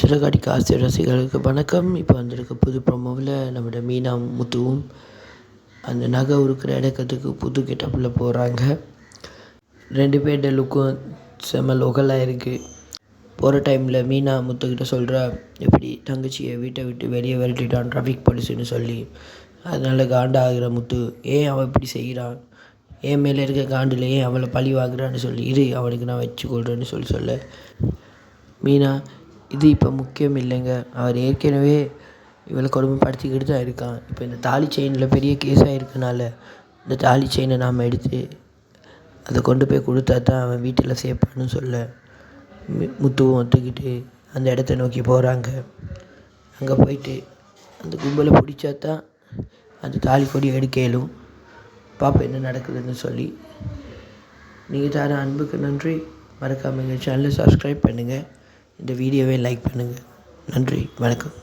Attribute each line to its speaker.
Speaker 1: சிறகடி காசு ரசிகர்களுக்கு வணக்கம். இப்போ வந்திருக்க புது ப்ரோமோவில் நம்மளோட மீனா முத்துவும் அந்த நகை உருக்கிற இடத்துக்கு புது கெட்டப்பில் போகிறாங்க. 2 பேர்ட லுக்கும் செம்ம லோக்கலாக இருக்குது. போகிற டைமில் மீனா முத்துக்கிட்ட சொல்கிறா, எப்படி தங்கச்சியை வீட்டை விட்டு வெளியே விரட்டிட்டான் டிராஃபிக் போலீஸ்னு சொல்லி. அதனால் காண்டாகிற முத்து, ஏன் அவன் இப்படி செய்கிறான், என் மேலே இருக்க காண்டில் ஏன் அவளை பழி வாங்குறான்னு சொல்லி, இரு அவனுக்கு நான் வச்சு கொள்கிறேன்னு சொல்ல மீனா, இது இப்போ முக்கியம் இல்லைங்க, அவர் ஏற்கனவே இவளை கொடுமைப்படுத்திக்கிட்டு தான் இருக்கான். இப்போ இந்த தாலி செயினில் பெரிய கேஸாக இருக்கனால இந்த தாலி செயினை நாம் எடுத்து அதை கொண்டு போய் கொடுத்தா தான் அவன் வீட்டில் சேர்ப்பான்னு சொல்ல முத்துவும் ஒத்துக்கிட்டு அந்த இடத்த நோக்கி போகிறாங்க. அங்கே போயிட்டு அந்த கும்பலை பிடிச்சா தான் அந்த தாலி கொடி எடுக்க இயலும். பாப்பா என்ன நடக்குதுன்னு சொல்லி. நீங்கள் தர அன்புக்கு நன்றி. மறக்காமல் எங்கள் சேனலை சப்ஸ்கிரைப் பண்ணுங்கள். இந்த வீடியோவை லைக் பண்ணுங்கள். நன்றி, வணக்கம்.